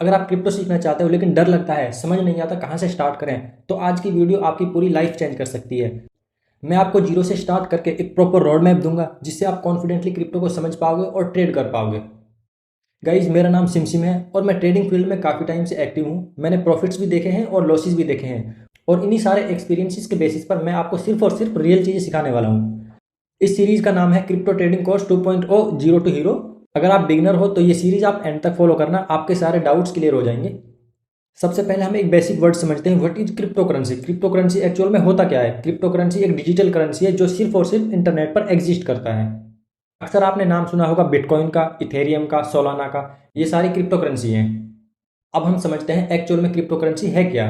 अगर आप क्रिप्टो सीखना चाहते हो लेकिन डर लगता है, समझ नहीं आता कहाँ से स्टार्ट करें, तो आज की वीडियो आपकी पूरी लाइफ चेंज कर सकती है। मैं आपको जीरो से स्टार्ट करके एक प्रॉपर रोड मैप दूंगा जिससे आप कॉन्फिडेंटली क्रिप्टो को समझ पाओगे और ट्रेड कर पाओगे। गाइज, मेरा नाम सिमसिम है और मैं ट्रेडिंग फील्ड में काफ़ी टाइम से एक्टिव हूँ। मैंने प्रॉफिट्स भी देखे हैं और लॉसेस भी देखे हैं, और इन्हीं सारे एक्सपीरियंसेस के बेसिस पर मैं आपको सिर्फ और सिर्फ रियल चीज़ें सिखाने वाला हूँ। इस सीरीज का नाम है crypto trading course 2.0 zero to hero. अगर आप बिगनर हो तो ये सीरीज आप एंड तक फॉलो करना, आपके सारे डाउट्स क्लियर हो जाएंगे। सबसे पहले हम एक बेसिक वर्ड समझते हैं, what is crypto currency. Crypto currency actual में होता क्या है? क्रिप्टो करेंसी एक डिजिटल करेंसी है जो सिर्फ और सिर्फ इंटरनेट पर एग्जिस्ट करता है। अक्सर आपने नाम सुना होगा बिटकॉइन का, इथेरियम का, सोलाना का, ये सारी क्रिप्टो करेंसी हैं। अब हम समझते हैं एक्चुअल में क्रिप्टो करेंसी है क्या।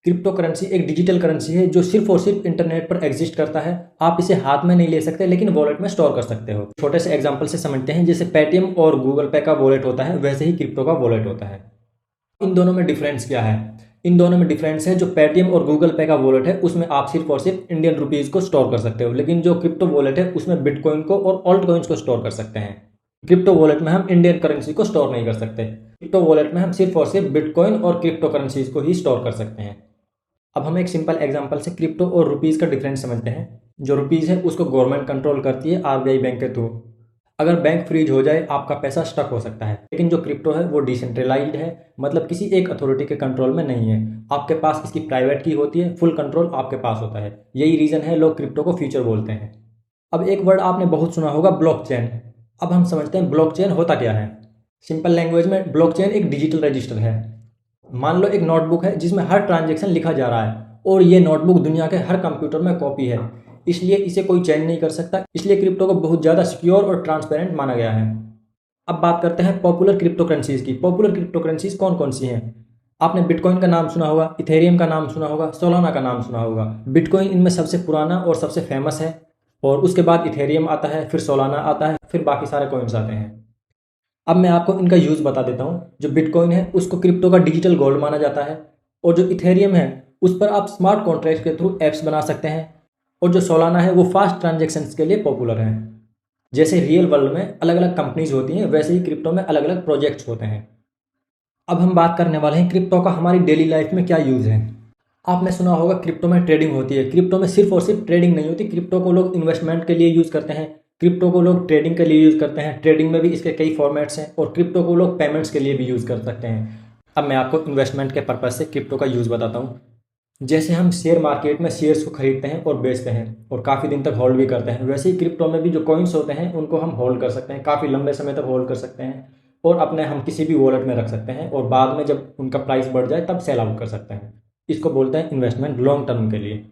क्रिप्टो करेंसी एक डिजिटल करेंसी है जो सिर्फ और सिर्फ इंटरनेट पर एग्जिस्ट करता है। आप इसे हाथ में नहीं ले सकते लेकिन वॉलेट में स्टोर कर सकते हो। छोटे से एग्जांपल से समझते हैं, जैसे पेटीएम और गूगल पे का वॉलेट होता है वैसे ही क्रिप्टो का वॉलेट होता है। इन दोनों में डिफरेंस क्या है? इन दोनों में डिफरेंस है, जो पेटीएम और गूगल पे का वॉलेट है उसमें आप सिर्फ और सिर्फ इंडियन रुपीज को स्टोर कर सकते हो, लेकिन जो क्रिप्टो वॉलेट है उसमें बिटकॉइन को और ऑल्ट कॉइन्स को स्टोर कर सकते हैं। क्रिप्टो वॉलेट में हम इंडियन करेंसी को स्टोर नहीं कर सकते। क्रिप्टो वॉलेट में हम सिर्फ और सिर्फ बिटकॉइन और क्रिप्टो करेंसीज को ही स्टोर कर सकते हैं। अब हम एक सिंपल एग्जांपल से क्रिप्टो और रुपीज़ का डिफरेंस समझते हैं। जो रुपीज़ है उसको गवर्नमेंट कंट्रोल करती है आरबीआई बैंक के थ्रू। अगर बैंक फ्रीज हो जाए आपका पैसा स्टक हो सकता है, लेकिन जो क्रिप्टो है वो डिसेंट्रलाइज्ड है, मतलब किसी एक अथॉरिटी के कंट्रोल में नहीं है। आपके पास इसकी प्राइवेट की होती है, फुल कंट्रोल आपके पास होता है। यही रीज़न है लोग क्रिप्टो को फ्यूचर बोलते हैं। अब एक वर्ड आपने बहुत सुना होगा, ब्लॉकचेन। अब हम समझते हैं ब्लॉकचेन होता क्या है। सिंपल लैंग्वेज में ब्लॉकचेन एक डिजिटल रजिस्टर है। मान लो एक नोटबुक है जिसमें हर ट्रांजेक्शन लिखा जा रहा है, और ये नोटबुक दुनिया के हर कंप्यूटर में कॉपी है, इसलिए इसे कोई चेंज नहीं कर सकता। इसलिए क्रिप्टो को बहुत ज़्यादा सिक्योर और ट्रांसपेरेंट माना गया है। अब बात करते हैं पॉपुलर क्रिप्टो करेंसीज की। पॉपुलर क्रिप्टो करेंसीज कौन कौन सी हैं? आपने बिटकॉइन का नाम सुना होगा, इथेरियम का नाम सुना होगा, सोलाना का नाम सुना होगा। बिटकॉइन इनमें सबसे पुराना और सबसे फेमस है, और उसके बाद इथेरियम आता है, फिर सोलाना आता है, फिर बाकी सारे कॉइन्स आते हैं। अब मैं आपको इनका यूज़ बता देता हूँ। जो बिटकॉइन है उसको क्रिप्टो का डिजिटल गोल्ड माना जाता है, और जो इथेरियम है उस पर आप स्मार्ट कॉन्ट्रैक्ट के थ्रू एप्स बना सकते हैं, और जो सोलाना है वो फास्ट ट्रांजेक्शन्स के लिए पॉपुलर है। जैसे रियल वर्ल्ड में अलग अलग कंपनीज होती हैं, वैसे ही क्रिप्टो में अलग अलग प्रोजेक्ट्स होते हैं। अब हम बात करने वाले हैं क्रिप्टो का हमारी डेली लाइफ में क्या यूज़ है। आपने सुना होगा क्रिप्टो में ट्रेडिंग होती है। क्रिप्टो में सिर्फ और सिर्फ ट्रेडिंग नहीं होती, क्रिप्टो को लोग इन्वेस्टमेंट के लिए यूज़ करते हैं, क्रिप्टो को लोग ट्रेडिंग के लिए यूज़ करते हैं। ट्रेडिंग में भी इसके कई फॉर्मेट्स हैं, और क्रिप्टो को लोग पेमेंट्स के लिए भी यूज़ कर सकते हैं। अब मैं आपको इन्वेस्टमेंट के पर्पज़ से क्रिप्टो का यूज़ बताता हूँ। जैसे हम शेयर मार्केट में शेयर्स को खरीदते हैं और बेचते हैं और काफ़ी दिन तक होल्ड भी करते हैं, वैसे ही क्रिप्टो में भी जो कॉइन्स होते हैं उनको हम होल्ड कर सकते हैं, काफ़ी लंबे समय तक होल्ड कर सकते हैं, और अपने हम किसी भी वॉलेट में रख सकते हैं, और बाद में जब उनका प्राइस बढ़ जाए तब सेल आउट कर सकते हैं। इसको बोलते हैं इन्वेस्टमेंट लॉन्ग टर्म के लिए।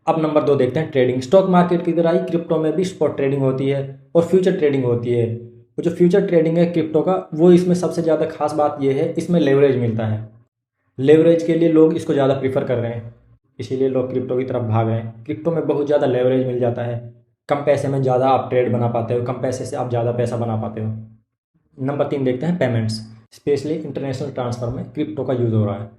अब नंबर 2 देखते हैं ट्रेडिंग। स्टॉक मार्केट की तरह ही क्रिप्टो में भी स्पॉट ट्रेडिंग होती है और फ्यूचर ट्रेडिंग होती है। वो जो फ्यूचर ट्रेडिंग है क्रिप्टो का, वो इसमें सबसे ज़्यादा खास बात यह है, इसमें लेवरेज मिलता है। लेवरेज के लिए लोग इसको ज़्यादा प्रीफर कर रहे हैं, इसीलिए लोग क्रिप्टो की तरफ भाग रहे हैं। क्रिप्टो में बहुत ज़्यादा लेवरेज मिल जाता है, कम पैसे में ज़्यादा आप ट्रेड बना पाते हो, कम पैसे से आप ज़्यादा पैसा बना पाते हो। नंबर 3 देखते हैं पेमेंट्स। स्पेशली इंटरनेशनल ट्रांसफ़र में क्रिप्टो का यूज़ हो रहा है,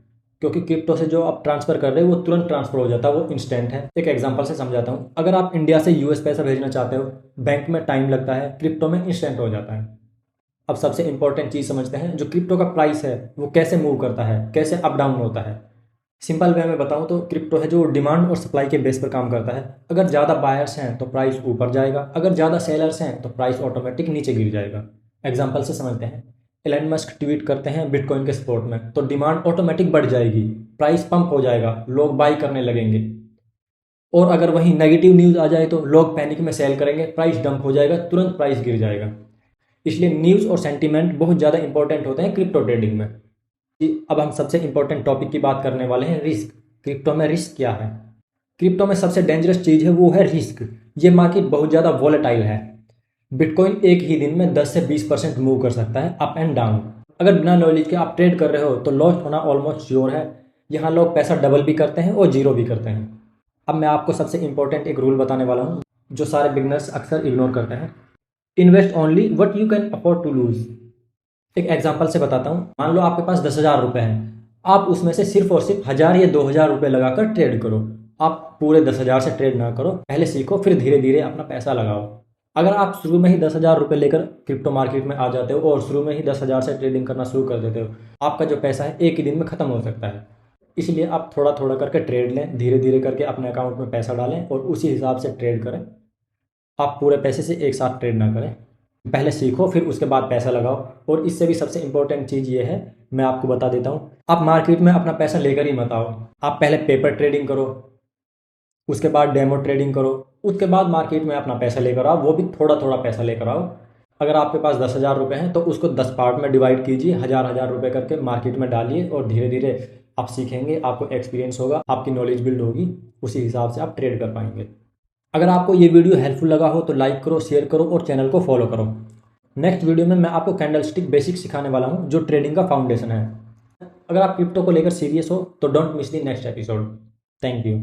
क्योंकि क्रिप्टो से जो आप ट्रांसफ़र कर रहे हो वो तुरंत ट्रांसफ़र हो जाता है, वो इंस्टेंट है। एक एग्जांपल से समझाता हूँ। अगर आप इंडिया से यूएस पैसा भेजना चाहते हो, बैंक में टाइम लगता है, क्रिप्टो में इंस्टेंट हो जाता है। अब सबसे इंपॉर्टेंट चीज़ समझते हैं, जो क्रिप्टो का प्राइस है वो कैसे मूव करता है, कैसे अप डाउन होता है। सिंपल वे में बताऊं तो क्रिप्टो है जो डिमांड और सप्लाई के बेस पर काम करता है। अगर ज़्यादा बायर्स हैं तो प्राइस ऊपर जाएगा, अगर ज़्यादा सेलर्स हैं तो प्राइस ऑटोमेटिक नीचे गिर जाएगा। एग्जांपल से समझते हैं। एलन मस्क ट्वीट करते हैं बिटकॉइन के सपोर्ट में, तो डिमांड ऑटोमेटिक बढ़ जाएगी, प्राइस पंप हो जाएगा, लोग बाई करने लगेंगे। और अगर वहीं नेगेटिव न्यूज़ आ जाए तो लोग पैनिक में सेल करेंगे, प्राइस डंप हो जाएगा, तुरंत प्राइस गिर जाएगा। इसलिए न्यूज़ और सेंटीमेंट बहुत ज़्यादा इंपॉर्टेंट होते हैं क्रिप्टो ट्रेडिंग में। अब हम सबसे इंपॉर्टेंट टॉपिक की बात करने वाले हैं, रिस्क। क्रिप्टो में रिस्क क्या है? क्रिप्टो में सबसे डेंजरस चीज़ है वो है रिस्क। ये मार्केट बहुत ज़्यादा वॉलेटाइल है। बिटकॉइन एक ही दिन में 10 से 20% मूव कर सकता है अप एंड डाउन। अगर बिना नॉलेज के आप ट्रेड कर रहे हो तो लॉस होना ऑलमोस्ट श्योर है। यहाँ लोग पैसा डबल भी करते हैं और जीरो भी करते हैं। अब मैं आपको सबसे इंपॉर्टेंट एक रूल बताने वाला हूँ जो सारे बिगनर्स अक्सर इग्नोर करते हैं। Invest only what you can afford to lose. एक एग्जांपल से बताता हूँ। मान लो आपके पास 10,000 रुपये हैं, आप उसमें से सिर्फ और सिर्फ 1,000 या 2,000 रुपये लगाकर ट्रेड करो। आप पूरे 10,000 से ट्रेड ना करो, पहले सीखो, फिर धीरे धीरे अपना पैसा लगाओ। अगर आप शुरू में ही 10,000 रुपये लेकर क्रिप्टो मार्केट में आ जाते हो और शुरू में ही 10,000 से ट्रेडिंग करना शुरू कर देते हो, आपका जो पैसा है एक ही दिन में ख़त्म हो सकता है। इसलिए आप थोड़ा थोड़ा करके ट्रेड लें, धीरे धीरे करके अपने अकाउंट में पैसा डालें और उसी हिसाब से ट्रेड करें। आप पूरे पैसे से एक साथ ट्रेड ना करें। पहले सीखो, फिर उसके बाद पैसा लगाओ। और इससे भी सबसे इंपॉर्टेंट चीज़ ये है, मैं आपको बता देता हूँ, आप मार्केट में अपना पैसा लेकर ही मत आओ। आप पहले पेपर ट्रेडिंग करो, उसके बाद डेमो ट्रेडिंग करो, उसके बाद मार्केट में अपना पैसा लेकर आओ, वो भी थोड़ा थोड़ा पैसा लेकर आओ। अगर आपके पास 10,000 रुपये हैं तो उसको 10 पार्ट में डिवाइड कीजिए, 1,000 रुपये करके मार्केट में डालिए और धीरे धीरे आप सीखेंगे, आपको एक्सपीरियंस होगा, आपकी नॉलेज बिल्ड होगी, उसी हिसाब से आप ट्रेड कर पाएंगे। अगर आपको ये वीडियो हेल्पफुल लगा हो तो लाइक करो, शेयर करो और चैनल को फॉलो करो। नेक्स्ट वीडियो में मैं आपको कैंडलस्टिक बेसिक सिखाने वाला हूँ, जो ट्रेडिंग का फाउंडेशन है। अगर आप क्रिप्टो को लेकर सीरियस हो तो don't miss the next episode. Thank you.